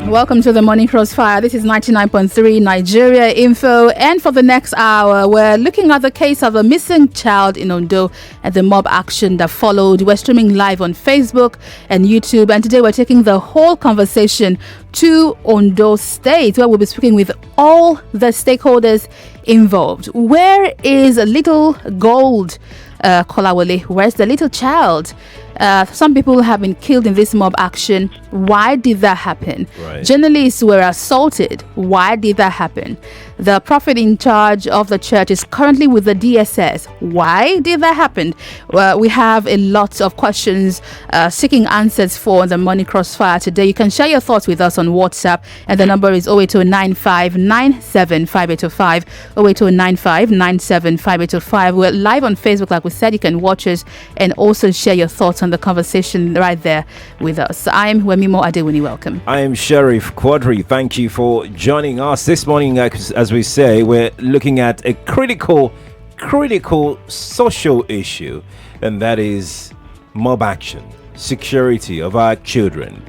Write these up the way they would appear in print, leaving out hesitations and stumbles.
Welcome to the Morning Crossfire. This is 99.3 Nigeria Info. And for the next hour, we're looking at the case of a missing child in Ondo and the mob action that followed. We're streaming live on Facebook and YouTube. And today we're taking the whole conversation to Ondo State, where we'll be speaking with all the stakeholders involved. Where is little Gold Kolawole? Where's the little child? Some people have been killed in this mob action. Why did that happen? Right. Journalists were assaulted. Why did that happen? The prophet in charge of the church is currently with the DSS. Why did that happen? We have a lot of questions seeking answers for the Morning Crossfire today. You can share your thoughts with us on WhatsApp, and the number is 08095975805, 08095975805. We're live on Facebook, like we said. You can watch us and also share your thoughts on the conversation right there with us. I'm Wemimo Adewuni. Welcome. I am Sheriff Quadry. Thank you for joining us this morning. As we say, we're looking at a critical social issue, and that is mob action, security of our children,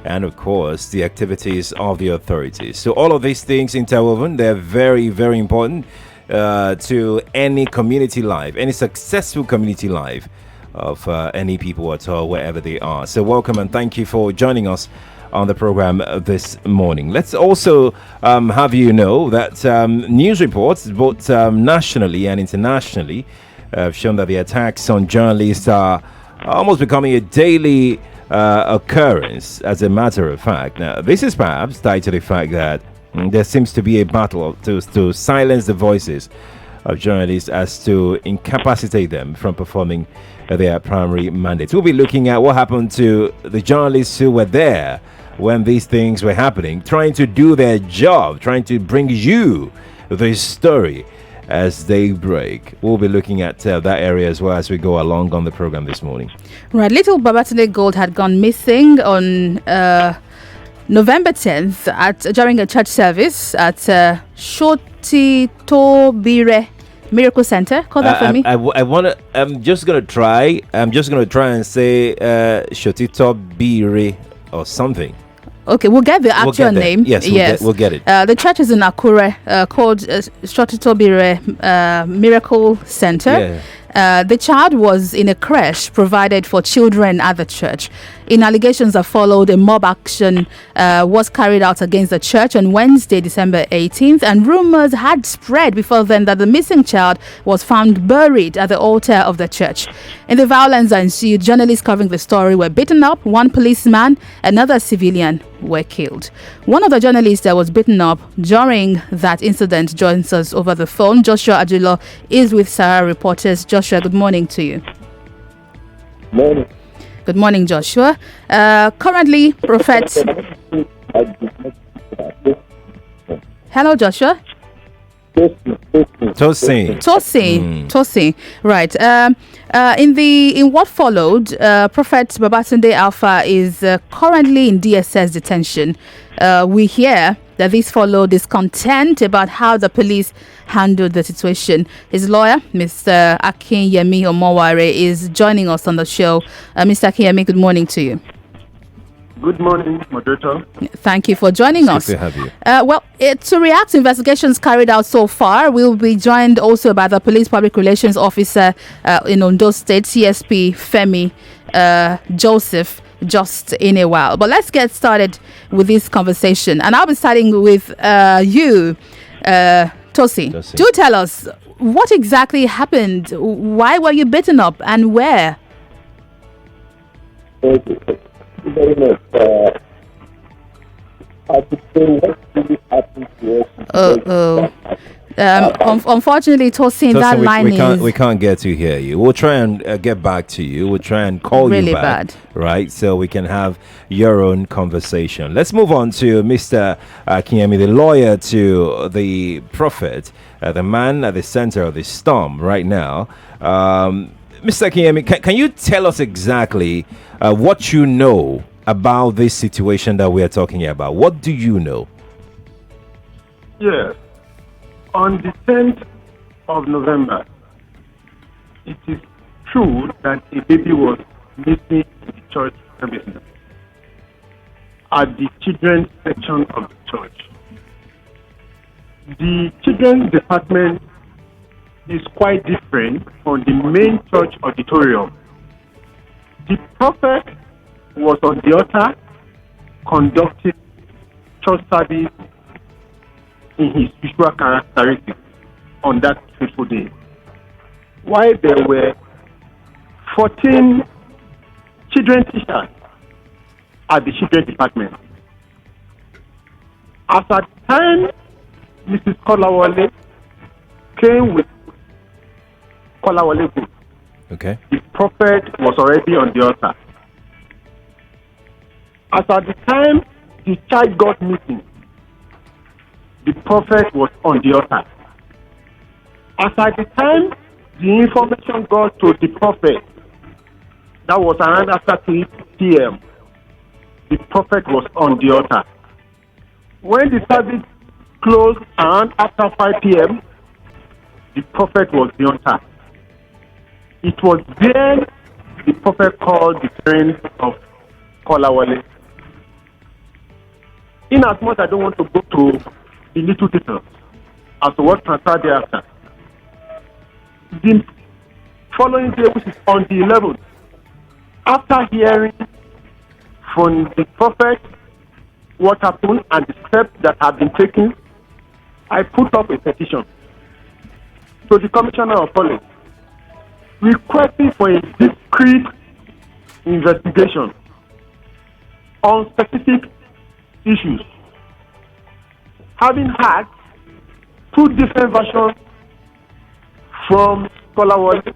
and of course the activities of the authorities. So all of these things interwoven, they're very, very important to any community life, any successful community life of any people at all, wherever they are. So welcome and thank you for joining us on the program this morning. Let's also have you know that news reports, both nationally and internationally, have shown that the attacks on journalists are almost becoming a daily occurrence, as a matter of fact. Now, this is perhaps tied to the fact that there seems to be a battle to silence the voices of journalists, as to incapacitate them from performing their primary mandates. We'll be looking at what happened to the journalists who were there when these things were happening, trying to do their job, trying to bring you the story as they break. We'll be looking at that area as well as we go along on the program this morning. Right, little Babatunde Gold had gone missing on November 10th during a church service at Shotitobire Miracle Center. Call that for me. I'm just gonna try and say Shotitobire or something. Okay, we'll get the actual name. Yes, we'll get it. The church is in Akure, called Shotitobire Miracle Center. Yeah. The child was in a creche provided for children at the church. In allegations that followed, a mob action was carried out against the church on Wednesday, December 18th, and rumors had spread before then that the missing child was found buried at the altar of the church. In the violence that ensued, journalists covering the story were beaten up. One policeman, another civilian were killed. One of the journalists that was beaten up during that incident joins us over the phone. Joshua Ajulo is with Sarah Reporters. Joshua, good morning to you. Morning. Good morning, Joshua. Currently, Prophet. Hello, Joshua. Tosin. Right. In what followed, Prophet Babatunde Alpha is currently in DSS detention. We hear that this followed discontent about how the police handled the situation. His lawyer, Mr. Akinyemi Omoware, is joining us on the show. Mr. Akinyemi, good morning to you. Good morning, moderator. Thank you for joining us. Good to have you. To react to investigations carried out so far, we'll be joined also by the Police Public Relations Officer in Ondo State, CSP Femi Joseph, just in a while. But let's get started with this conversation. And I'll be starting with you, Tosi. Do tell us, what exactly happened? Why were you beaten up and where? Thank you very much. I could say what really happened to us. Unfortunately, Tosin, that line we can't get to hear you. We'll try and get back to you. We'll try and call really you back, bad, right? So we can have your own conversation. Let's move on to Mr. Akinyemi, the lawyer to the prophet, the man at the center of the storm right now. Mr. Akinyemi, can you tell us exactly what you know about this situation that we are talking about? What do you know? Yes. On the 10th of November, it is true that a baby was missing in the church premises. at the children's section of the church. The children's department is quite different from the main church auditorium. The prophet was on the altar conducting church service in his usual characteristics on that fateful day. While there were 14 children teachers at the children's department. As at the time Mrs. Kolawole came with Kolawole book, Okay. the prophet was already on the altar. As at the time the child got missing, the prophet was on the altar. As at the time the information got to the prophet, that was around after 3 p.m., the prophet was on the altar. When the service closed around after 5 p.m., the prophet was the altar. It was then the prophet called the parents of Kolawole. In as much I don't want to go to the little details as to what transpired thereafter. The following day, which is on the 11th, after hearing from the prophet what happened and the steps that have been taken, I put up a petition to the Commissioner of Police requesting for a discreet investigation on specific issues. Having had 2 different versions from Kolawole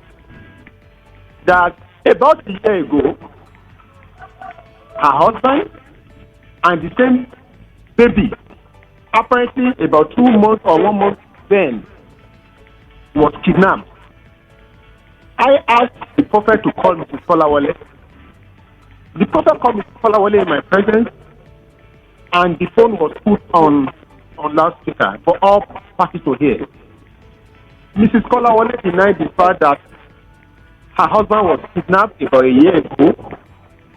that about a year ago, her husband and the same baby, apparently about 2 months or 1 month then, was kidnapped. I asked the prophet to call Mrs. Kolawole. The prophet called Mrs. Kolawole in my presence, and the phone was put on loudspeaker for all parties to hear. Mrs. Kolawole denied the fact that her husband was kidnapped about a year ago,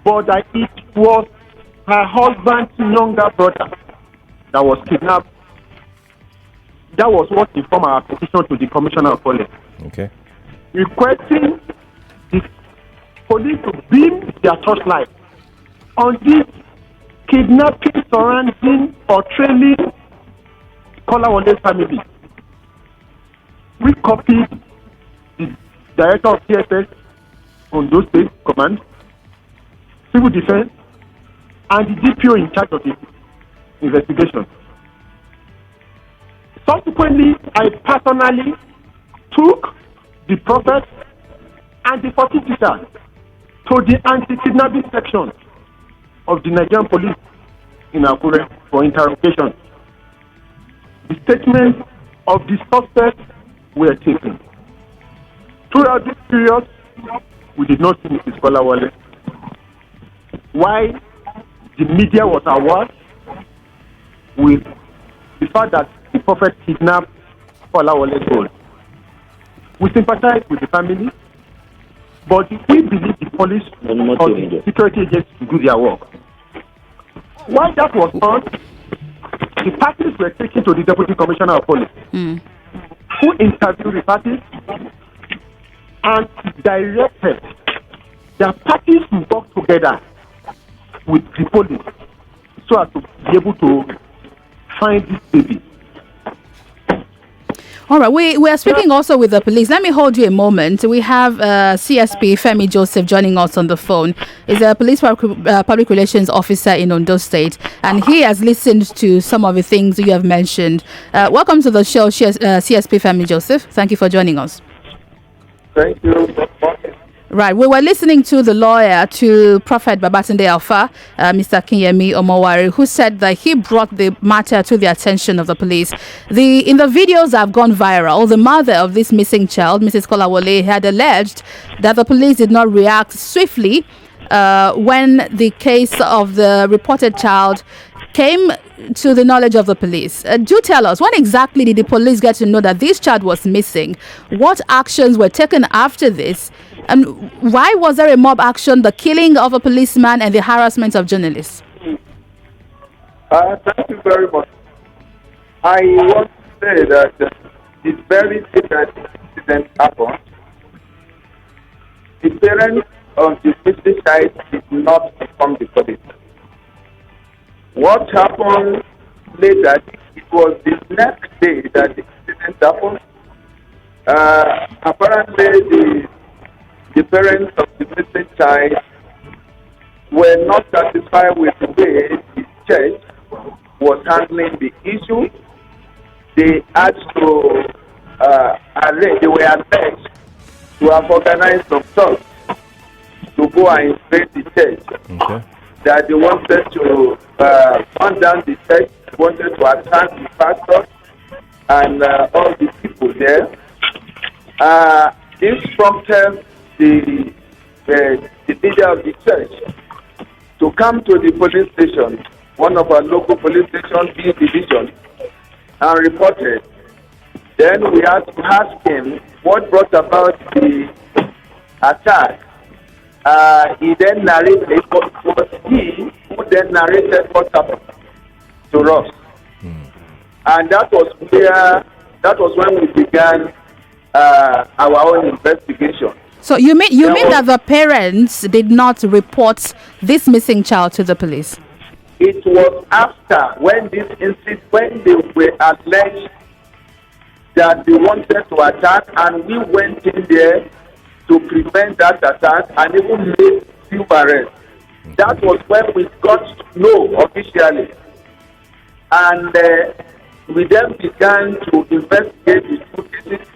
but that it was her husband's younger brother that was kidnapped. That was what informed our petition to the Commissioner of Police. Okay. Requesting the police to beam their torchlight on this kidnapping surrounding or trailing Kolawole's family. We copied the Director of TSS, Ondo State Command, Civil Defense, and the DPO in charge of the investigation. Subsequently, I personally took the prophet and the 40 teachers to the anti-kidnapping section of the Nigerian police in Sankore for interrogation. The statements of the suspects were taken. Throughout this period, we did not see Mrs. Kolawole. Why the media was awash with the fact that the prophet kidnapped Kolawole's gold. We sympathize with the family, but we believe the police or the security agents to do their work. While that was done, the parties were taken to the Deputy Commissioner of Police, who interviewed the parties and directed the parties to work together with the police so as to be able to find this baby. All right, we are speaking also with the police. Let me hold you a moment. We have CSP Femi Joseph joining us on the phone. He's a police public relations officer in Ondo State, and he has listened to some of the things you have mentioned. Welcome to the show, CSP Femi Joseph. Thank you for joining us. Thank you. Right, we were listening to the lawyer to Prophet Babatunde Alpha, Mr. Kinyemi Omowari, who said that he brought the matter to the attention of the police. In the videos that have gone viral, the mother of this missing child, Mrs. Kolawole, had alleged that the police did not react swiftly when the case of the reported child came to the knowledge of the police. Do tell us, when exactly did the police get to know that this child was missing? What actions were taken after this? And why was there a mob action, the killing of a policeman and the harassment of journalists? Thank you very much. I want to say that it's very different incident happened. The parents of the missing child did not inform the police. What happened later, it was the next day that the incident happened. Apparently, the parents of the missing child were not satisfied with the way the church was handling the issue. They had to they were alleged to have organized some thugs to go and invade the church. Okay. That they wanted to burn down the church, wanted to attack the pastor and all the people there. This prompted the leader of the church to come to the police station, one of our local police stations, B division, and reported. Then we had to ask him what brought about the attack. He then narrated, it was he who then narrated what happened to us. And that was when we began our own investigation. So you mean that the parents did not report this missing child to the police? It was after when this incident, when they were alleged that they wanted to attack, and we went in there to prevent that attack and even made few arrests. That was when we got to know officially, and we then began to investigate the two cases.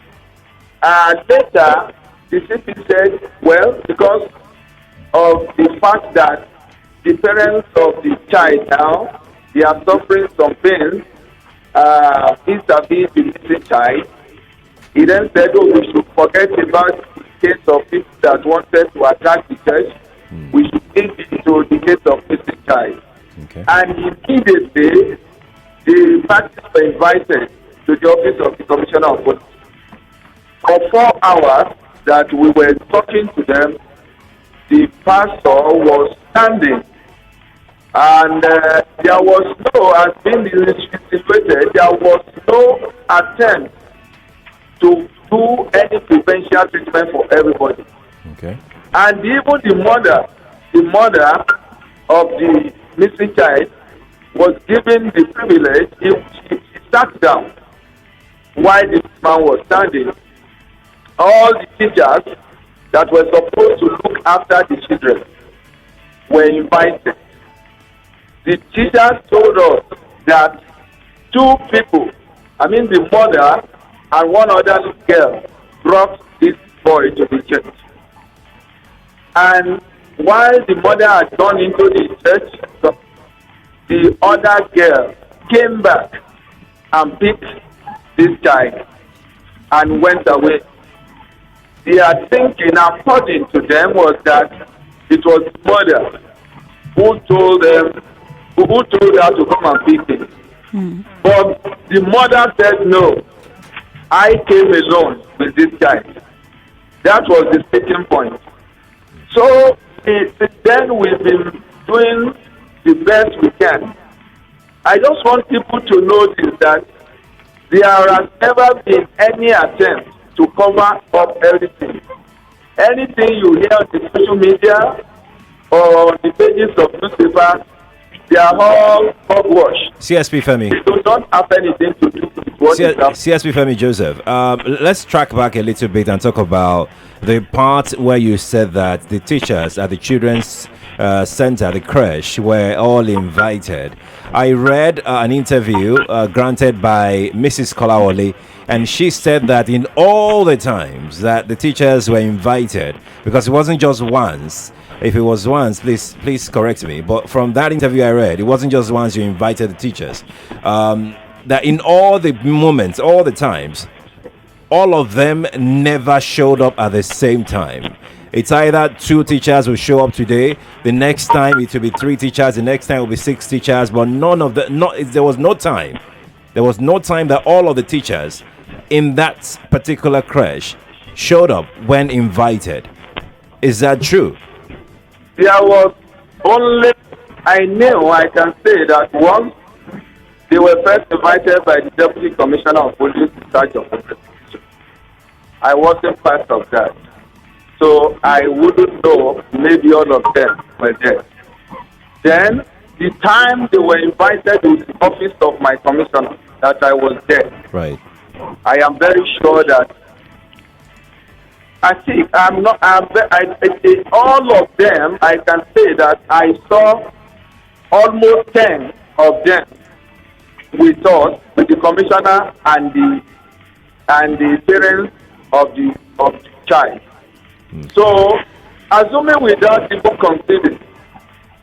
Later, the CP said, well, because of the fact that the parents of the child now, they are suffering some pain vis-a-vis the missing child. He then said, oh, we should forget about the case of people that wanted to attack the church. We should think into the case of missing child. Okay. And immediately, the parties were invited to the office of the Commissioner of Police. For 4 hours that we were talking to them, the pastor was standing, and there was no, as being insinuated, there was no attempt to do any prevention treatment for everybody. Okay. And even the mother of the missing child was given the privilege. She sat down while this man was standing. All the teachers that were supposed to look after the children were invited. The teachers told us that 2 people, the mother and one other girl, brought this boy to the church. And while the mother had gone into the church, the other girl came back and picked this child and went away. Their thinking, according to them, was that it was the mother who told her to come and pick him. But the mother said, no, I came alone with this child. That was the sticking point. So then we've been doing the best we can. I just want people to notice that there has never been any attempt to cover up everything. Anything you hear on the social media or on the pages of newspapers, they are all hogwash. CSP Femi. They don't have anything to do with what is happening. CSP Femi Joseph, let's track back a little bit and talk about the part where you said that the teachers at the children's center, the creche, were all invited. I read an interview granted by Mrs. Kolawole, and she said that in all the times that the teachers were invited, because it wasn't just once. If it was once, please correct me. But from that interview I read, it wasn't just once you invited the teachers. That in all the moments, all the times, all of them never showed up at the same time. It's either 2 teachers will show up today, the next time it will be 3 teachers, the next time it will be 6 teachers, but there was no time. There was no time that all of the teachers in that particular creche showed up when invited. Is that true? There was only, I can say that once They were first invited by the Deputy Commissioner of Police in charge of investigation. I wasn't part of that. So I wouldn't know, maybe all of them were there. Then, the time they were invited to the office of my commissioner, that I was there. Right. I am very sure that all of them, I can say that I saw almost 10 of them with us, with the commissioner and the parents of the child. So, assuming without even considering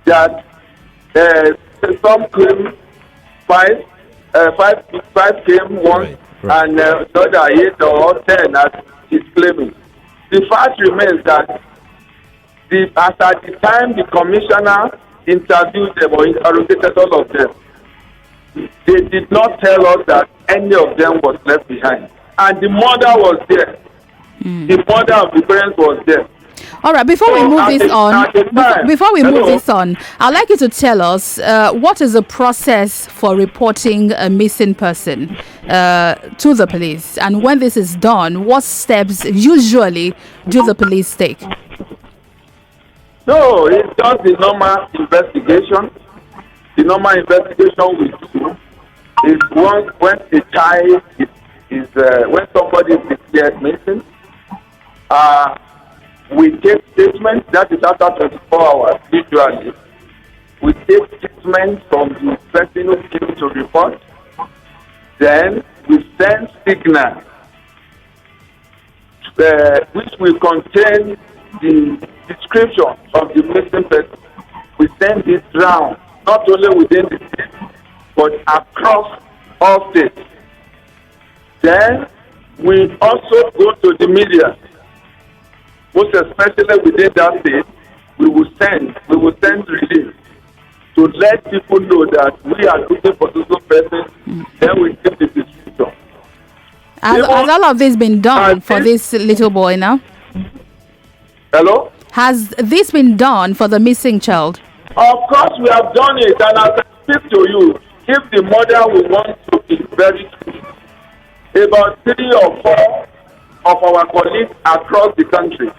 that some came five came once, right. and the other 8 or 10 as he's claiming. The fact remains that at the time the commissioner interviewed them or interrogated all of them, they did not tell us that any of them was left behind. And the mother was there. The mother of the parents was there. All right, before we move this on, I'd like you to tell us what is the process for reporting a missing person to the police, and when this is done, what steps usually do the police take? No, it's just the normal investigation. The normal investigation we do is when a child is when somebody is declared missing. We take statements, that is after 24 hours, usually. We take statements from the person who came to report. Then we send signals, which will contain the description of the missing person. We send it round, not only within the state, but across all states. Then we also go to the media. Most especially within that state, we will send release to let people know that we are looking for this person. Then we give the description. Has all of this been done for this little boy now? Hello? Has this been done for the missing child? Of course, we have done it, and as I speak to you, if the mother will want to be very true, about 3 or 4 of our colleagues across the country,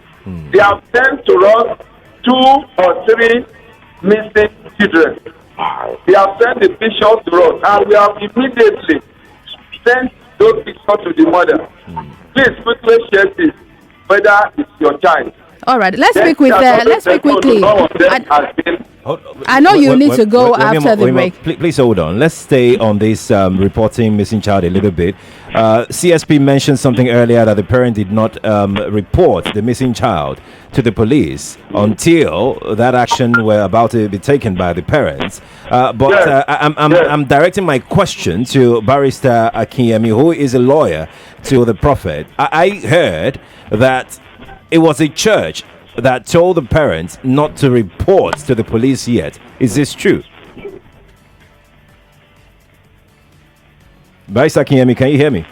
they have sent to us 2 or 3 missing children. They have sent the pictures to us, and we have immediately sent those pictures to the mother. Please quickly share this, whether it's your child. All right, let's speak quickly. I know you need to go after the break. Please hold on. Let's stay on this reporting missing child a little bit. CSP mentioned something earlier that the parent did not report the missing child to the police until that action were about to be taken by the parents. I'm directing my question to Barrister Akinyemi, who is a lawyer to the Prophet. I heard that it was a church that told the parents not to report to the police yet. Is this true? Barrister Akinyemi, can you hear me?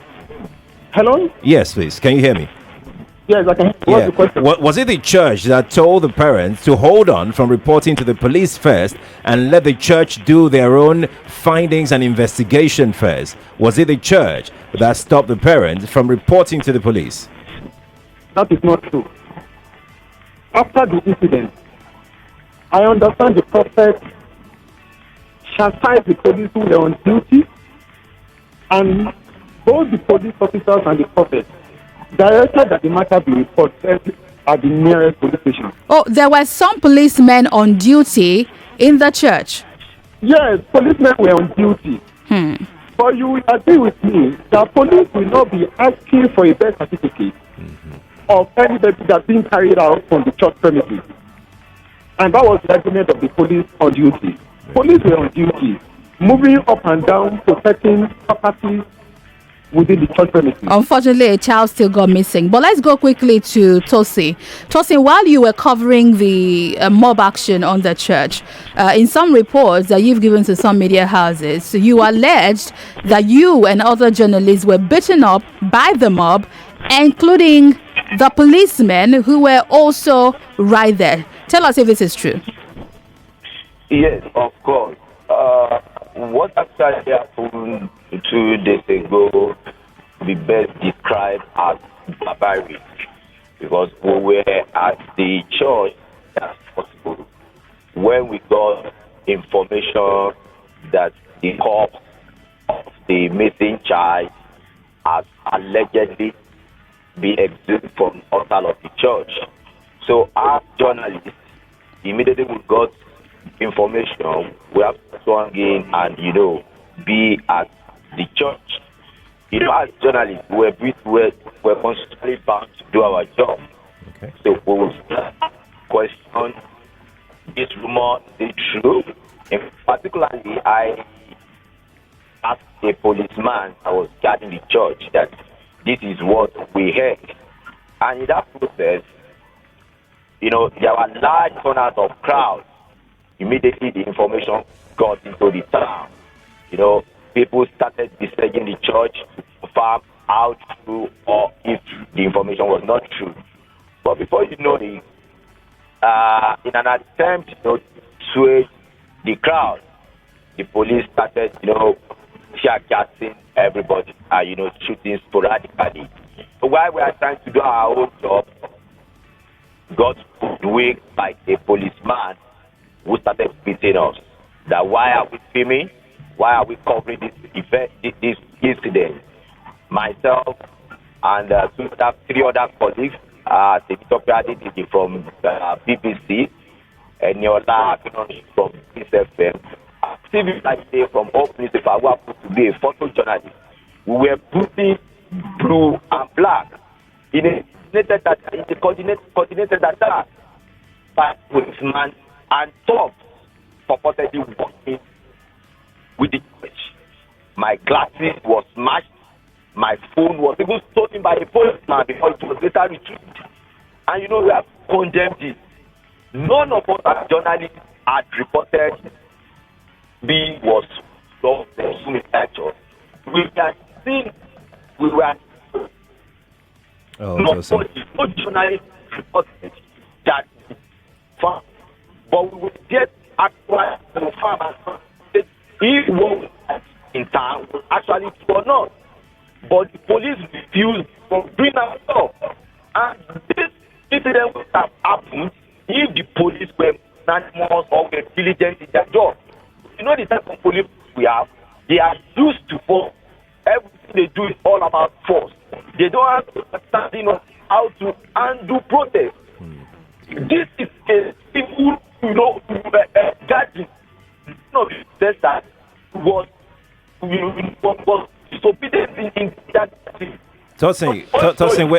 Hello? Yes, please. Can you hear me? Yes, I can. What's the question? Was it the church that told the parents to hold on from reporting to the police first and let the church do their own findings and investigation first? Was it the church that stopped the parents from reporting to the police? That is not true. After the incident, I understand the Prophet chastised the police who were on duty, and both the police officers and the Prophet directed that the matter be reported at the nearest police station. Oh, there were some policemen on duty in the church. Yes, policemen were on duty. But you will agree with me that police will not be asking for a birth certificate of anybody that's being carried out from the church premises. And that was the argument of the police on duty. Police were on duty, moving up and down, protecting property within the church premises. Unfortunately, a child still got missing. But let's go quickly to Tosin. Tosin, while you were covering the mob action on the church, in some reports that you've given to some media houses, you alleged that you and other journalists were beaten up by the mob, including the policemen who were also right there. Tell us if this is true. Yes, of course. what actually happened 2 days ago be best described as barbaric, because we were at the church as possible when we got information that the corpse of the missing child has allegedly been exhumed from the altar of the church. So as journalists, immediately we got information, we have to swung in and, be at the church. As journalists, we're constantly bound to do our job. Okay. So we will question this rumor, is it true? And particularly, I asked a policeman that was guarding the church that this is what we heard. And in that process, there were large turnout of crowds. Immediately, the information got into the town. People started besieging the church to confirm how true or if the information was not true. But before you know it, in an attempt to sway the crowd, the police started, tear gassing everybody, shooting sporadically. So while we are trying to do our own job, got hoodwinked by a policeman who started beating us. That why are we filming? Why are we covering this event, this incident? Myself and 3 other colleagues, Adewuni from BBC, and Yola from FM, TV like day from all newspapers who happened to be a photojournalist. We were putting blue and black in a coordinated attack by policeman and top purportedly working with the church. My glasses was smashed. My phone was even stolen by a policeman before it was later retrieved. And we have condemned it. None of us as journalists had reported B was lost in church. We can see we were no journalist reported that, but we will get actual confirm if what in town was actually true or not. But the police refused from doing that stuff. And this incident would have happened if the police were more or were diligent in their job. The type of police we have, they are used to force. Everything they do is all about force. They don't have to understand how to undo protest. This is a simple, gadget. That was disobedient in that. Tosin,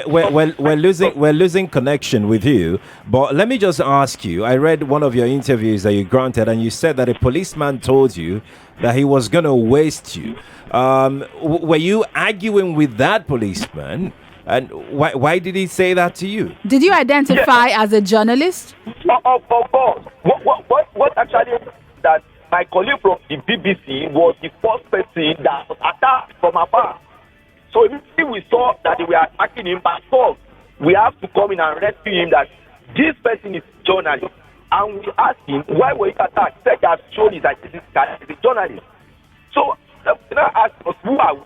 we're losing connection with you. But let me just ask you. I read one of your interviews that you granted, and you said that a policeman told you that he was going to waste you. Were you arguing with that policeman? And why did he say that to you? Did you identify as a journalist? Of course. What actually that my colleague from the BBC was the first person that was attacked from afar. So if we saw that they were attacking him by force, we have to come in and rescue him. That this person is a journalist, and we asked him why were you attacked. He said that showed is that this guy is a journalist. So now ask us who are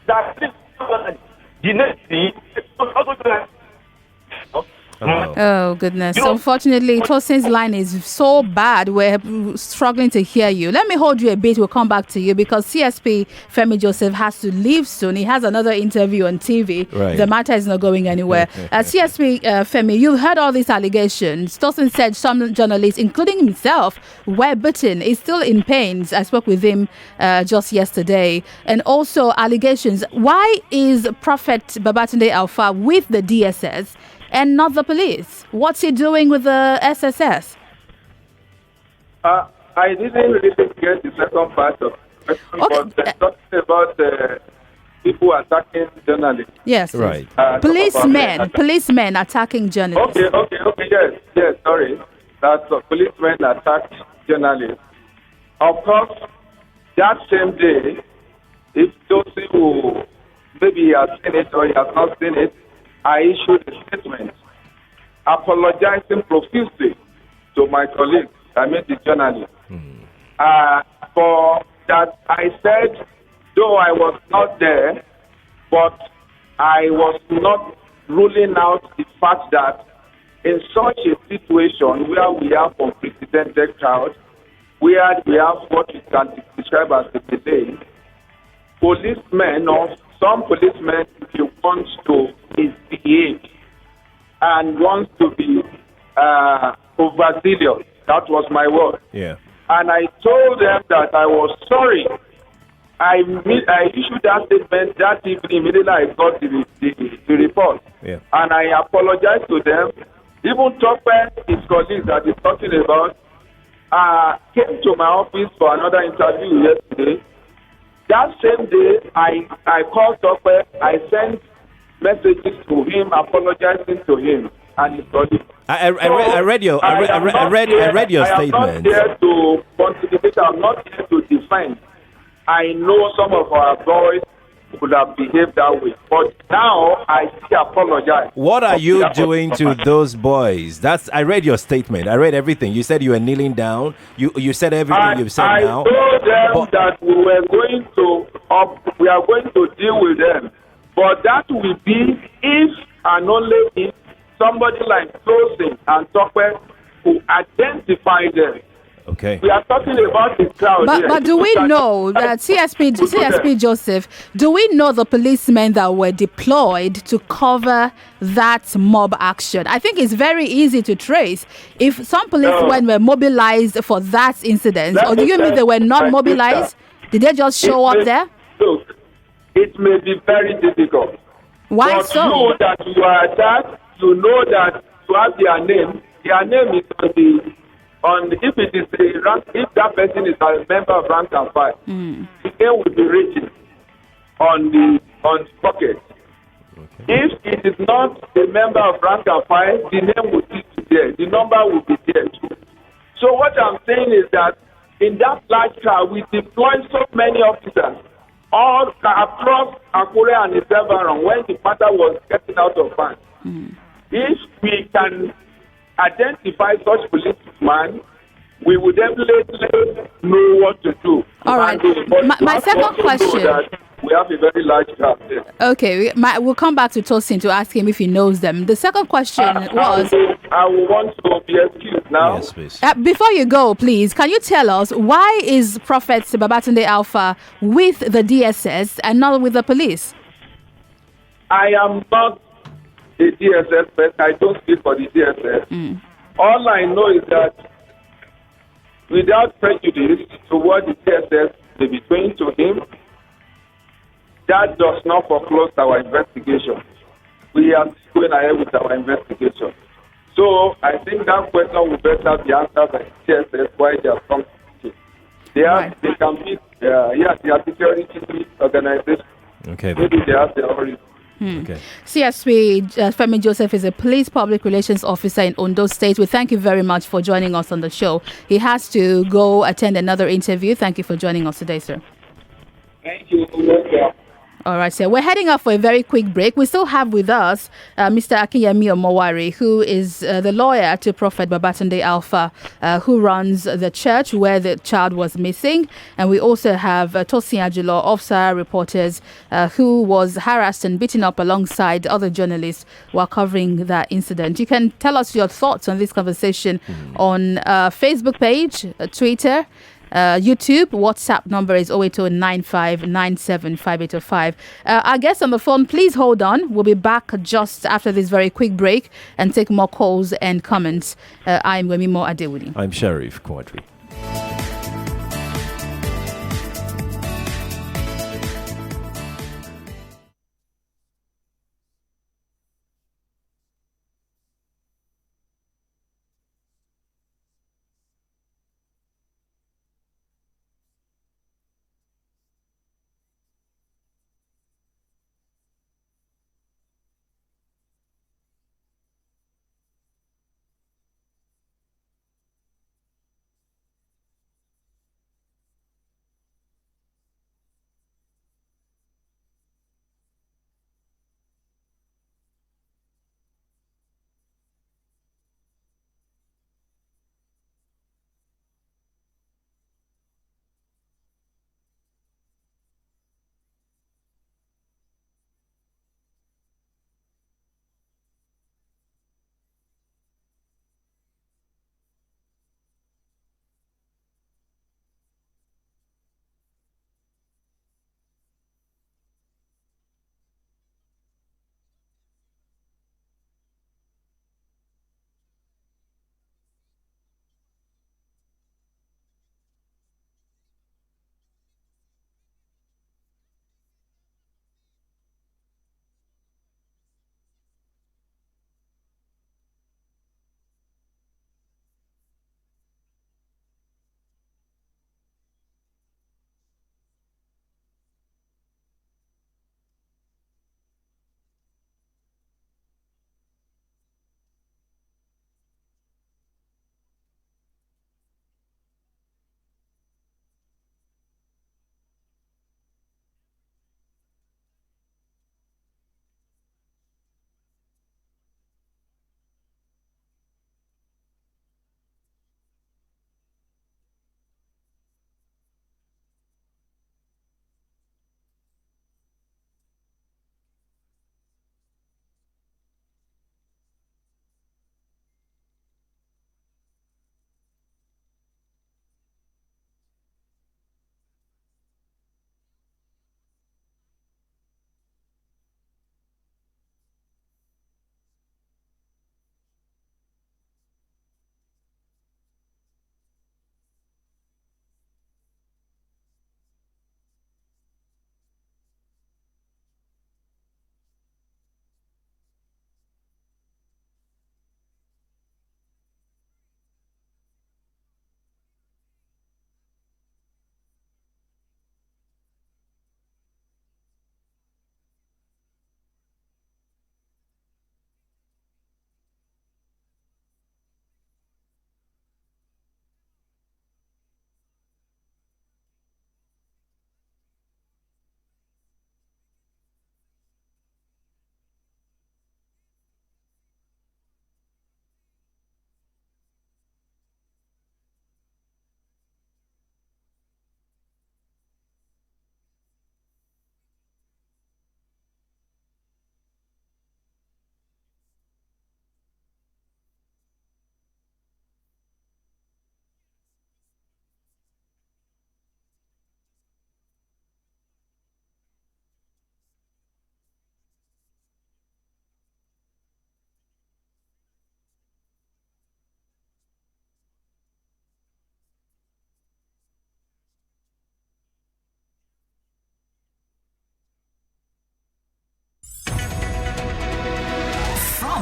that this journalist. The next thing Oh, goodness. Unfortunately, Tosin's line is so bad, we're struggling to hear you. Let me hold you a bit. We'll come back to you because CSP Femi Joseph has to leave soon. He has another interview on TV. Right. The matter is not going anywhere. CSP Femi, you've heard all these allegations. Tosin said some journalists, including himself, were beaten. He's still in pains. I spoke with him just yesterday. And also allegations. Why is Prophet Babatunde Alpha with the DSS and not the police? What's he doing with the SSS? I didn't really get the second part of it, but talking about people attacking journalists. Yes. Right. Policemen attacking journalists. Okay, yes, sorry. That's policemen attacked journalists. Of course, that same day, if those who maybe he has seen it or he has not seen it, I issued a statement apologizing profusely to my colleagues, the journalists, for that I said, though I was not there, but I was not ruling out the fact that in such a situation where we have unprecedented crowd, where we have what we can describe as a delay, policemen or some policemen, if you want to misbehave and wants to be overzealous, that was my word. Yeah. And I told them that I was sorry. I issued that statement that evening immediately I got the report. Yeah. And I apologized to them. Even Tokwe, his colleagues that he's talking about, came to my office for another interview yesterday. That same day, I called Tokwe. I sent messages to him, apologizing to him and his colleagues. I read your statement. I am not here to pontificate. I'm not here to defend. I know some of our boys could have behaved that way, but now I still apologize. What are you doing to those boys? I read your statement. I read everything. You said you were kneeling down. You said everything you've said now. I told them that we are going to deal with them, but that will be if and only if somebody like Closing and Tokwe who identify them. Okay. We are talking about the crowd. But do we know that CSP Joseph, do we know the policemen that were deployed to cover that mob action? I think it's very easy to trace. If some policemen were mobilized for that incident, or do you mean they were not mobilized? Did they just show up there? Look, it may be very difficult. Why but so? You know that you are attacked, you know that you have their name is if it is a rank, if that person is a member of rank and file, the name will be written on the pocket. Okay. If it is not a member of rank and file, the name will be there. The number will be there too. So what I'm saying is that in that large crowd, we deployed so many officers all across Sankore and Isebaron when the matter was getting out of hand. If we can identify such policeman, we would definitely know what to do. All right. My second question. We have a very large crowd there. Okay, we'll come back to Tosin to ask him if he knows them. The second question was... I want to be excused now. Yes, please. Before you go, please, can you tell us why is Prophet Babatunde Alpha with the DSS and not with the police? I am not a DSS person. I don't speak for the DSS. All I know is that without prejudice to what the DSS may be doing to him, that does not foreclose our investigation. We are going ahead with our investigation. So I think that question will better be answered by DSS why they are from. They can be, they are security organizations. Okay. Maybe they have their origin. Okay. CSP Femi Joseph is a police public relations officer in Ondo State. We thank you very much for joining us on the show. He has to go attend another interview. Thank you for joining us today, sir. Thank you. All right, so we're heading up for a very quick break. We still have with us Mr. Akinyemi Omowari, who is the lawyer to Prophet Babatunde Alpha, who runs the church where the child was missing. And we also have Tosin Ajulo, officer reporters, who was harassed and beaten up alongside other journalists while covering that incident. You can tell us your thoughts on this conversation on Facebook page, Twitter, YouTube. WhatsApp number is 08095975805. Our guest on the phone, please hold on. We'll be back just after this very quick break and take more calls and comments. I'm Wemimo Adewuni. I'm Sheriff Quadry.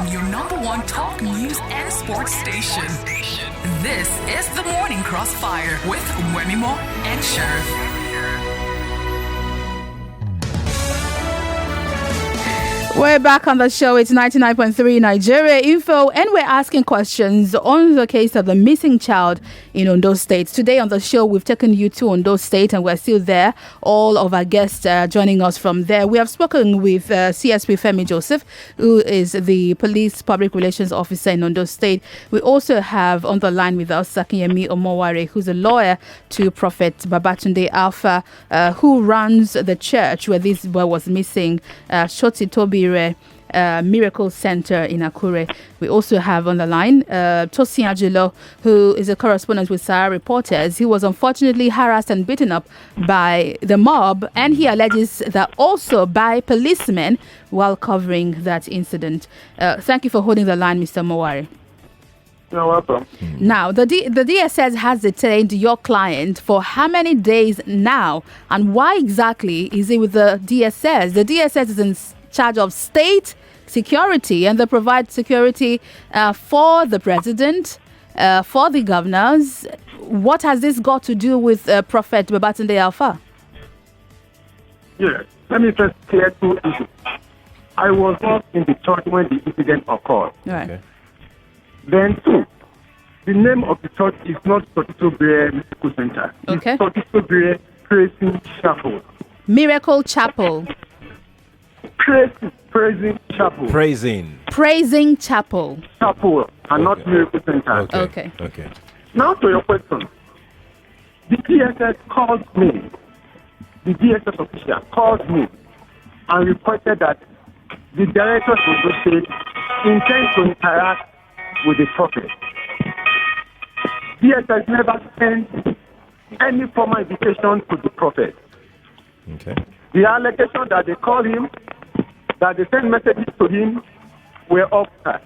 on your number one talk news and sports station. This is the Morning Crossfire with Wemimo and Sheriff. We're back on the show. It's 99.3 Nigeria Info, and we're asking questions on the case of the missing child in Ondo State. Today on the show, we've taken you to Ondo State, and we're still there. All of our guests joining us from there. We have spoken with CSP Femi Joseph, who is the Police Public Relations Officer in Ondo State. We also have on the line with us Sakinyemi Omoware, who's a lawyer to Prophet Babatunde Alpha, who runs the church where this boy was missing, Shoti Tobi Miracle Center in Akure. We also have on the line Tosin Ajilo, who is a correspondent with Sahara Reporters. He was unfortunately harassed and beaten up by the mob, and he alleges that also by policemen while covering that incident. Thank you for holding the line, Mr. Mowari. You're welcome. Now, the DSS has detained your client for how many days now, and why exactly is he with the DSS? The DSS is in charge of state security, and they provide security for the president, for the governors. What has this got to do with Prophet Babatunde Alpha? Yes, let me first clear two issues. I was not in the church when the incident occurred. Right. Okay. Then two, the name of the church is not Sotitobre Miracle Center. Okay. It's Sotitobre Praising Chapel. Miracle Chapel. Praising Chapel. Praising Chapel. Chapel and not Okay. Miracle Center. Okay. Now to your question. The DSS called me. The DSS official called me and reported that the director of the state intends to interact with the prophet. DSS never sent any formal invitation to the prophet. Okay. The allegation that they called him, that they sent messages to him, were off track.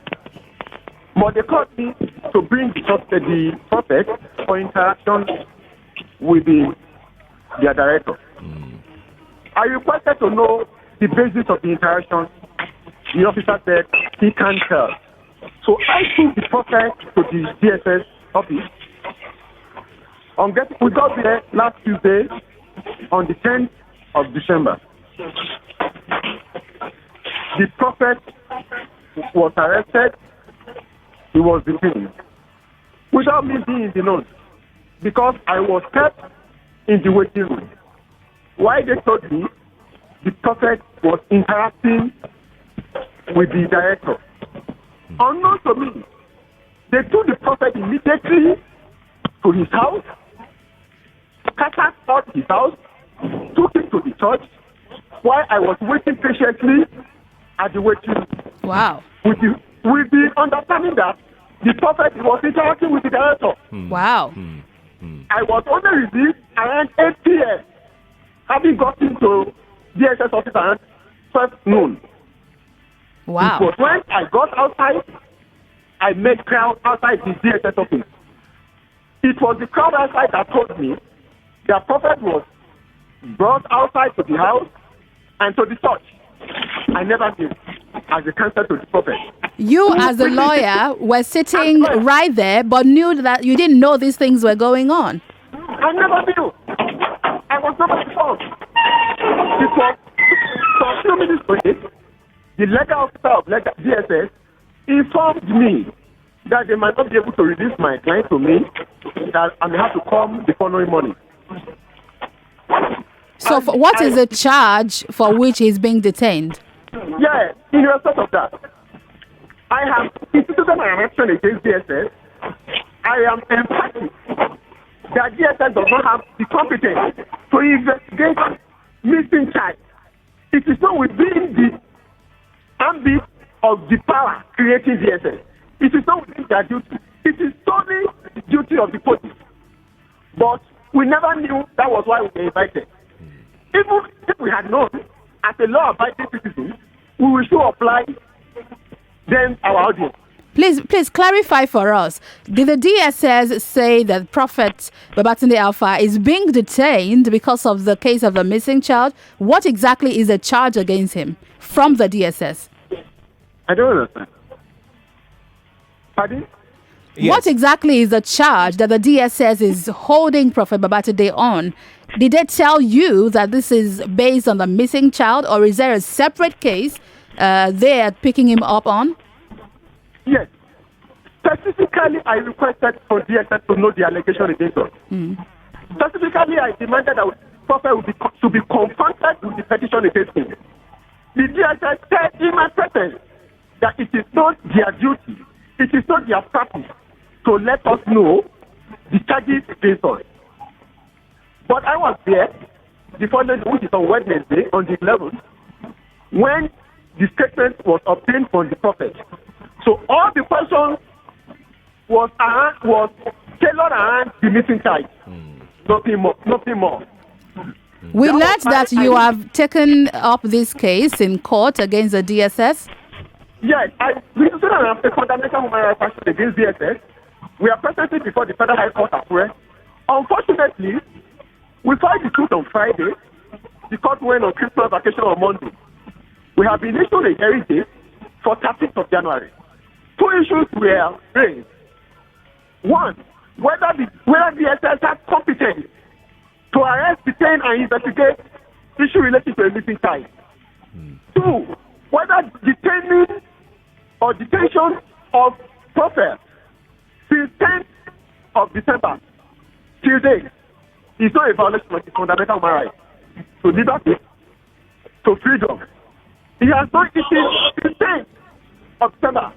But they called me to bring the prophet for interaction with their director. I requested to know the basis of the interaction. The officer said he can't tell. So I took the prophet to the DSS office. We got there last Tuesday on the 10th of December. The prophet was arrested. He was detained without me being in the know, because I was kept in the waiting room. Why they told me the prophet was interacting with the director. Unknown to me, they took the prophet immediately to his house, scattered out his house, took him to the church, while I was waiting patiently at the waiting room. Wow. With the understanding that the prophet was interacting with the director. Wow. I was only released around 8 p.m. having gotten to DSS office around 12 noon. Wow. Because when I got outside, I met crowd outside the DSS office. It was the crowd outside that told me the prophet was brought outside to the house and to the church. I never knew as a counsel to the prophet. You, as a lawyer, were sitting right there, but knew that you didn't know these things were going on. I never knew. I was never informed. It was for a few minutes later, the legal officer of DSS informed me that they might not be able to release my client to me, that I may have to come the following morning. So what is the charge for which he's being detained? Yeah, in respect of that, I have instituted my action against DSS. I am emphatic that DSS does not have the competence to investigate missing child. It is not within the ambit of the power creating DSS. It is not within their duty. It is solely the duty of the police. But we never knew that was why we were invited. Even if we had known, as a law-abiding citizen, we will still apply them our audience. Please clarify for us. Did the DSS say that Prophet Babatunde Alpha is being detained because of the case of the missing child? What exactly is the charge against him from the DSS? I don't understand. Pardon? Yes. What exactly is the charge that the DSS is holding Prophet Babatunde on? Did they tell you that this is based on the missing child, or is there a separate case they are picking him up on? Yes. Specifically, I requested for DSS to know the allegation against us. Specifically, I demanded that Prophet to be confronted with the petition against him. The DSS said in my presence that it is not their duty, it is not their practice to let us know the charges against us. But I was there the following, which is on Wednesday, on the 11th, when the statement was obtained from the Prophet. So all the questions was tailored around the missing child. Nothing more. We That learned was my- that you have taken up this case in court against the DSS. Yes, we do not have a fundamental human rights action against DSS. We are presently before the Federal High Court as well. Unfortunately, we filed the suit on Friday. The court went on Christmas vacation on Monday. We have been issued a hearing date for 13th of January. Two issues were raised. One, whether DSS has competence to arrest, detain, and investigate issue related to a missing child. Two, whether detaining or detention of Prophet since 10th of December till date is not a violation of the fundamental human rights to liberty, to freedom. He has not eaten since 10th of December.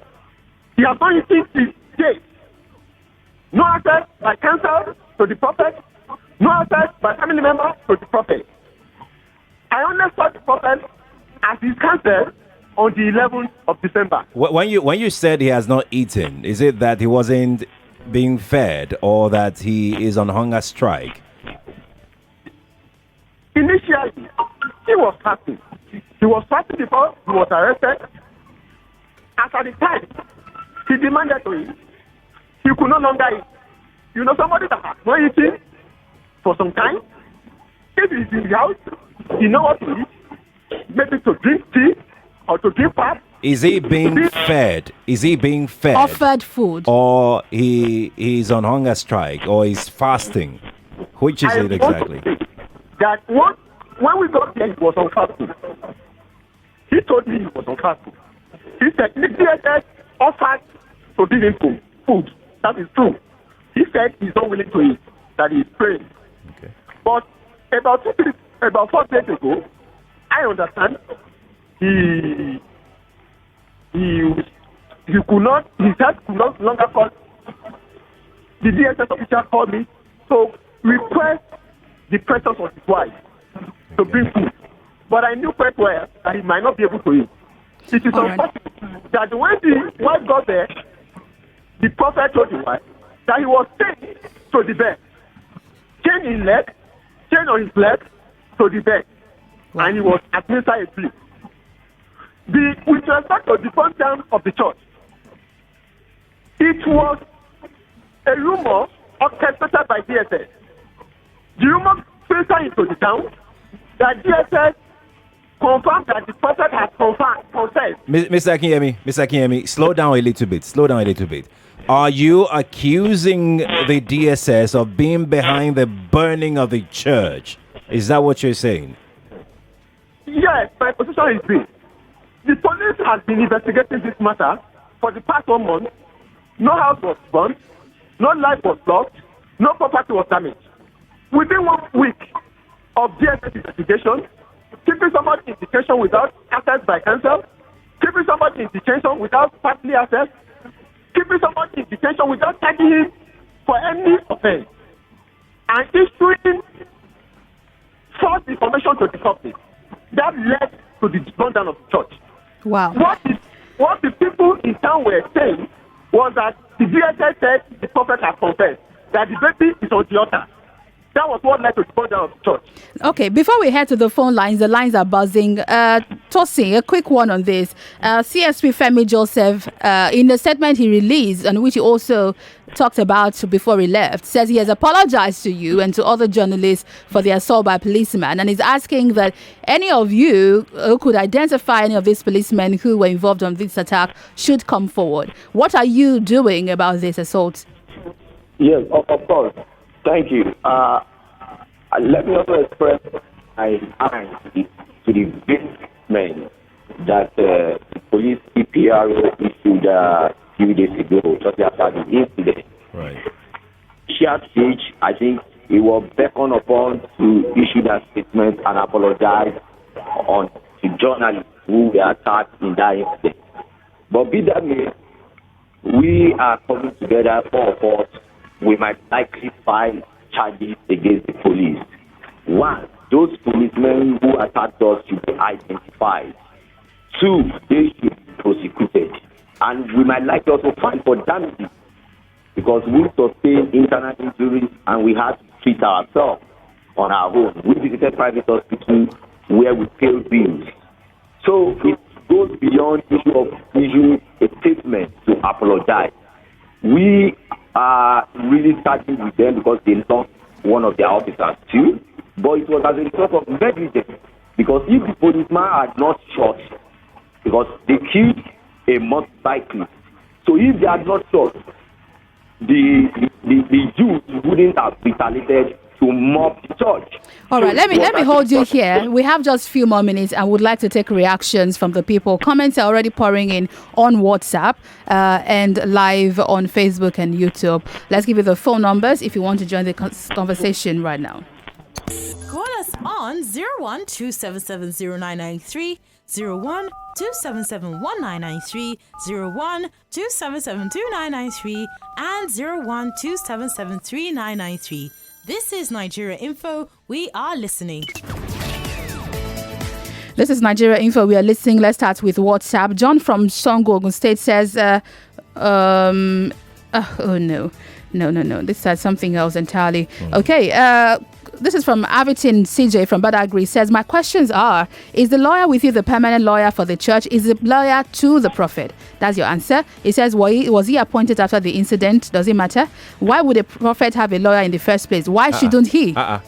He has not eaten since date. No access by counsel to the Prophet, no access by family member to the Prophet. I only saw the Prophet as his counsel on the 11th of December. When you said he has not eaten, is it that he wasn't being fed, or that he is on hunger strike? Initially, he was fasting. He was fasting before he was arrested. As at the time, he demanded to eat. He could no longer eat. You know, somebody that has not eaten for some time, if he's in the house, he knows what to eat. Maybe to drink tea or to drink pap. Is he being fed? Is he being fed? Offered food. Or he's on hunger strike, or he's fasting? Which is it exactly? That when we got there, he was on fasting. He told me he was on fasting. He said, the DSS offered to give him food. That is true. He said he's not willing to eat, that he's praying. Okay. But about 4 days ago, I understand his health could not longer call. The DSS official called me to request the presence of his wife to bring food. But I knew quite well that he might not be able to eat. It is unfortunate that when the wife got there, the Prophet told the wife that he was chained to the bed. Chain on his leg to the bed. Wow. And he was administered a plea. With respect to the front down of the church, it was a rumor orchestrated by DSS. The rumor filtered into the town that DSS confirmed that the Prophet has confessed. Mr. Akinyemi, slow down a little bit. Are you accusing the DSS of being behind the burning of the church? Is that what you're saying? Yes, my position is this. The police has been investigating this matter for the past 1 month. No house was burnt, no life was lost, no property was damaged. Within 1 week of DSS investigation, keeping somebody in detention without access by counsel, keeping somebody in detention without partly access, keeping somebody in detention without charging him for any offense, and issuing false information to the public, that led to the burn-down of the church. Wow. What the people in town were saying was that the DSS said the Prophet has confessed, that the baby is on the altar. That was what led to the burn down of the church. Okay, before we head to the phone lines, the lines are buzzing. Tosin, a quick one on this. CSP Femi Joseph, in the statement he released, and which he also talked about before he left, says he has apologized to you and to other journalists for the assault by policemen, and is asking that any of you who could identify any of these policemen who were involved on this attack should come forward. What are you doing about this assault? Yes, of course. Thank you. Let me also express my thanks to the victims that the police CPRO issued a few days ago, just after the incident. Right. Stage, I think it was beckoned upon to issue that statement and apologize on to journalists who were attacked in that incident. But be that may, we are coming together, all of us. We might likely file charges against the police. One, those policemen who attacked us should be identified. Two, they should be prosecuted. And we might likely also file for damages because we sustained internal injuries and we had to treat ourselves on our own. We visited private hospitals where we paid bills. So it goes beyond issuing a statement to apologize. We are really starting with them because they lost one of their officers too. But it was as a result of negligence. Because if the policeman had not shot, because they killed a motorcyclist. So if they had not shot, the youth wouldn't have retaliated to mob the church. All right, let me hold you here. We have just a few more minutes. I would like to take reactions from the people. Comments are already pouring in on WhatsApp and live on Facebook and YouTube. Let's give you the phone numbers if you want to join the conversation right now. Call us on 0127709993, 0127719993, 0127729993, and 0127739993. This is Nigeria Info. We are listening. This is Nigeria Info. We are listening. Let's start with WhatsApp. John from Songo, Ogun State says, oh no. This says something else entirely. Okay. This is from Avitin CJ from Badagry. Says, my questions are, is the lawyer with you the permanent lawyer for the church? Is the lawyer to the prophet? That's your answer. He says, was he appointed after the incident? Does it matter? Why would a prophet have a lawyer in the first place? Why shouldn't he? Oh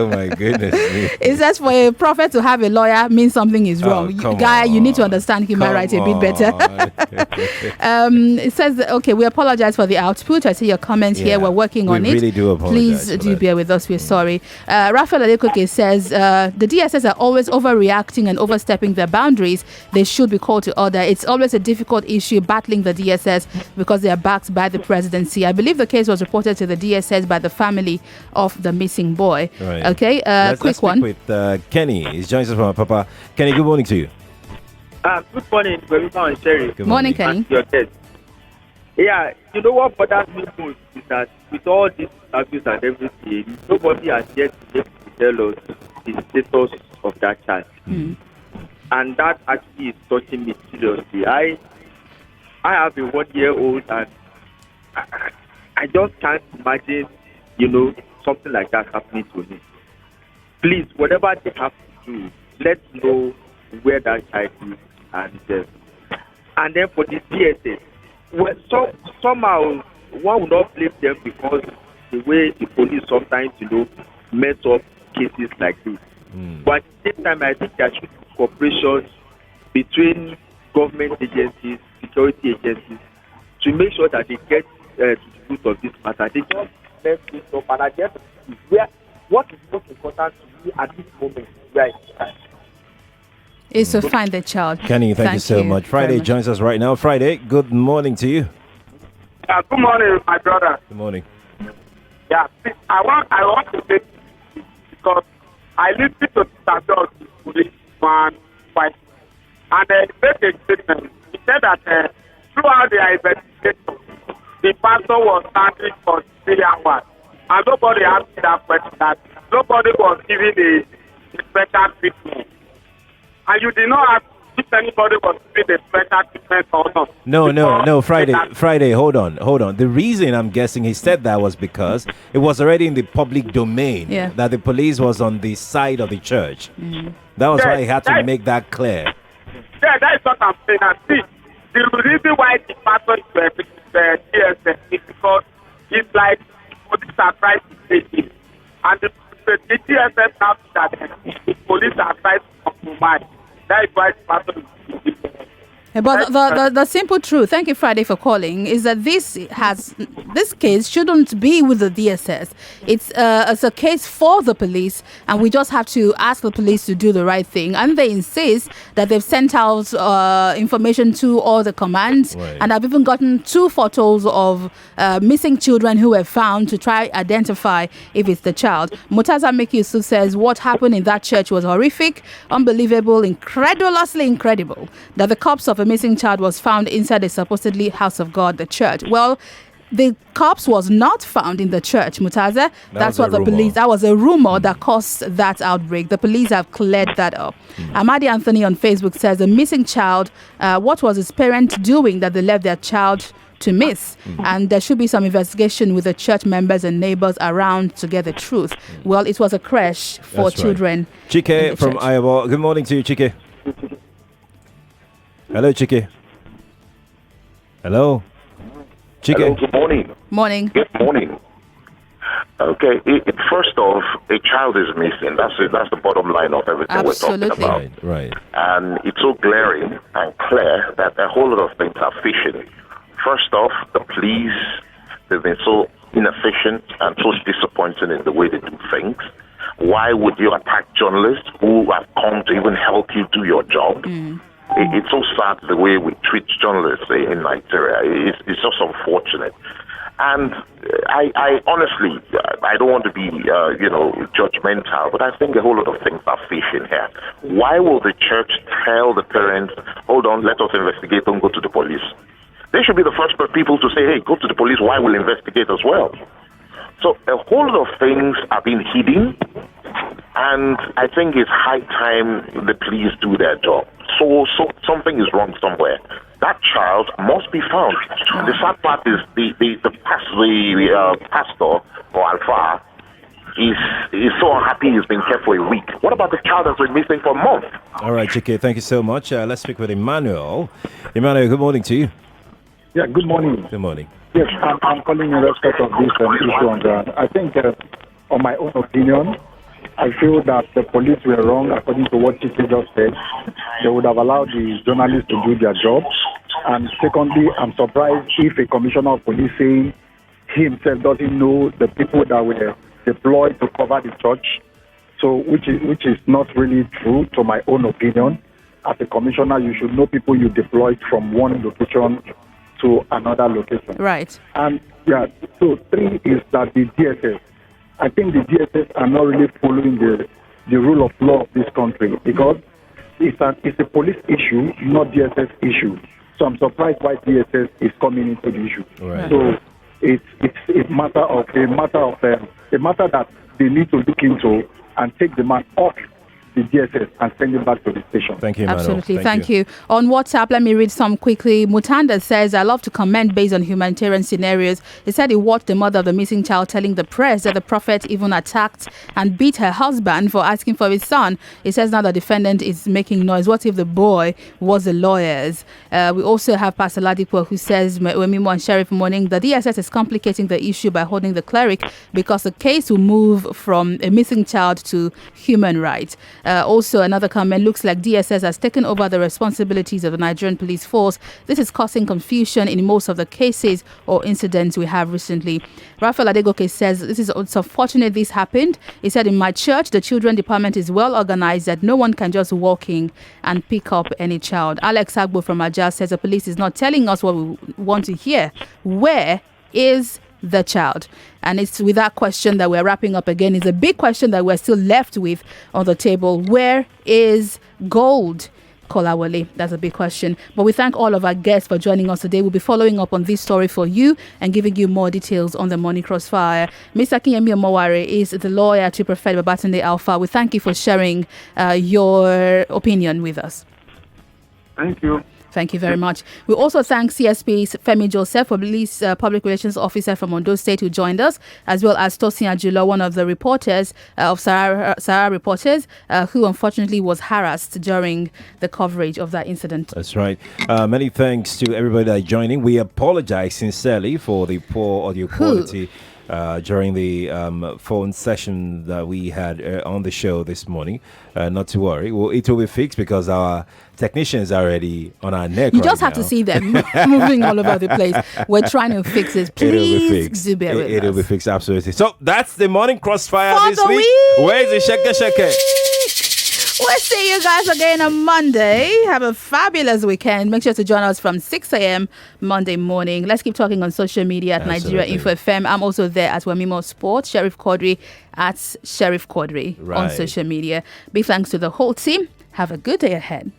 my goodness. It says for a prophet to have a lawyer means something is wrong. You need to understand human rights a bit better. It says, okay, we apologize for the output. I see your comments here. We're working on it. Really do apologize. Please do bear with us. We're sorry. Raphael Adekoke says the DSS are always overreacting and overstepping their boundaries. They should be called to order. It's always a difficult issue battling the DSS because they are backed by the presidency. I believe the case was reported to the DSS by the family of the missing boy. Right. Okay, quick one. With Kenny. He's joins us from Papa. Kenny, good morning to you. Good morning, Wemimo and Sherry. Good morning, Kenny. Yeah, you know what bothers me most is that with all this abuse and everything, nobody has yet been able to tell us the status of that child. And that actually is touching me seriously. I have a 1-year-old and I just can't imagine, something like that happening to me. Please, whatever they have to do, let's know where that child is. And then for the DSS, somehow one would not blame them because the way the police sometimes, mess up cases like this. But at the same time, I think there should be cooperation between government agencies, security agencies, to make sure that they get to the root of this matter. They just mess this up, and at the end of the day, what is most important to me at this moment is to find the child. Kenny, thank you so much. Friday joins us right now. Friday, good morning to you. Good morning, my brother. Good morning. Yeah, I want to say because I listened to the policeman fight, and he made a statement. He said that throughout the investigation, the pastor was standing for 3 hours, and nobody asked that question. That nobody was giving a special treatment, and you did not ask. if anybody was given a special treatment or not. No. Friday. Hold on. The reason I'm guessing he said that was because it was already in the public domain that the police was on the side of the church. That was why he had to make that clear. Yeah, that is what I'm saying. And see, the reason why the pastor is DSS is because it's like police are trying to take it. And the DSS now that the police are trying to compromise. That is why the pastor is but the simple truth, thank you Friday for calling, is that this case shouldn't be with the DSS. It's a case for the police, and we just have to ask the police to do the right thing. And they insist that they've sent out information to all the commands, and I've even gotten 2 photos of missing children who were found to try identify if it's the child. Mutaza Meki Yusuf says what happened in that church was horrific, unbelievable, incredulously incredible that the corpse of a missing child was found inside a supposedly house of God, the church. Well, the corpse was not found in the church, Mutaza. That's what the police. That was a rumor that caused that outbreak. The police have cleared that up. Amadi Anthony on Facebook says a missing child. What was his parent doing that they left their child to miss? And there should be some investigation with the church members and neighbors around to get the truth. Well, it was a crash for children. Chike from Iowa. Good morning to you, Chike. Hello, Chike. Hello. Chike. Hello, good morning. Morning. Good morning. Okay, first off, a child is missing. That's it. That's the bottom line of everything we're talking about. Right. And it's so glaring and clear that a whole lot of things are fishing. First off, the police, they've been so inefficient and so disappointing in the way they do things. Why would you attack journalists who have come to even help you do your job? It's so sad the way we treat journalists in Nigeria. It's just unfortunate. And I honestly, I don't want to be, judgmental, but I think a whole lot of things are fishing here. Why will the church tell the parents, hold on, let us investigate, don't go to the police? They should be the first people to say, hey, go to the police, why we'll investigate as well. So a whole lot of things are being hidden, and I think it's high time the police do their job. So something is wrong somewhere. That child must be found. The sad part is the pastor or Alpha is so unhappy he's been kept for a week. What about the child that's been missing for a month? All right, Chike, thank you so much. Let's speak with Emmanuel. Emmanuel, good morning to you. Yeah, good morning. Good morning. Yes, I'm calling in respect of this issue on ground. I think, on my own opinion, I feel that the police were wrong according to what Chichi just said. They would have allowed the journalists to do their job. And secondly, I'm surprised if a commissioner of police saying he himself doesn't know the people that were deployed to cover the church. So, which is not really true to my own opinion. As a commissioner, you should know people you deployed from one location to another location. Right. And yeah, so 3 is that the DSS, I think the DSS are not really following the rule of law of this country, because it's a police issue, not DSS issue. So I'm surprised why DSS is coming into the issue. Right. So it's a matter that they need to look into and take the man off the DSS and send him back to the station. Thank you, Emmanuel. Absolutely. Thank you. On WhatsApp, let me read some quickly. Mutanda says, I love to comment based on humanitarian scenarios. He said he watched the mother of the missing child telling the press that the prophet even attacked and beat her husband for asking for his son. He says now the defendant is making noise. What if the boy was the lawyers? We also have Pastor Ladipo who says, Wemimo and Sheriff Morning, the DSS is complicating the issue by holding the cleric because the case will move from a missing child to human rights. Also, another comment, looks like DSS has taken over the responsibilities of the Nigerian police force. This is causing confusion in most of the cases or incidents we have recently. Raphael Adegoke says, it's unfortunate this happened. He said, in my church, the children department is well organized that no one can just walk in and pick up any child. Alex Agbo from Ajah says, the police is not telling us what we want to hear. Where is the child? And it's with that question that we're wrapping up again. It's a big question that we're still left with on the table. Where is gold? Kolawole, that's a big question. But we thank all of our guests for joining us today. We'll be following up on this story for you and giving you more details on the Morning Crossfire. Mr. Kinyemi Omoware is the lawyer to Prophet Babatunde Alpha. We thank you for sharing your opinion with us. Thank you. Thank you very much. We also thank CSP Femi Joseph, Police Public Relations Officer from Ondo State, who joined us, as well as Tosin Ajulo, one of the reporters of Sahara Reporters, who unfortunately was harassed during the coverage of that incident. That's right. Many thanks to everybody that joining. We apologize sincerely for the poor audio quality during the phone session that we had on the show this morning. Not to worry. Well, it will be fixed because our technicians are already on our neck. You just have to see them moving all over the place. We're trying to fix it. Please do bear with us. It'll be fixed, absolutely. So that's the morning crossfire For this the week. Where's the shake? We'll see you guys again on Monday. Have a fabulous weekend. Make sure to join us from 6 a.m. Monday morning. Let's keep talking on social media at Nigeria Info FM. I'm also there at Wemimo Sports, Sheriff Quadry at Sheriff Quadry on social media. Big thanks to the whole team. Have a good day ahead.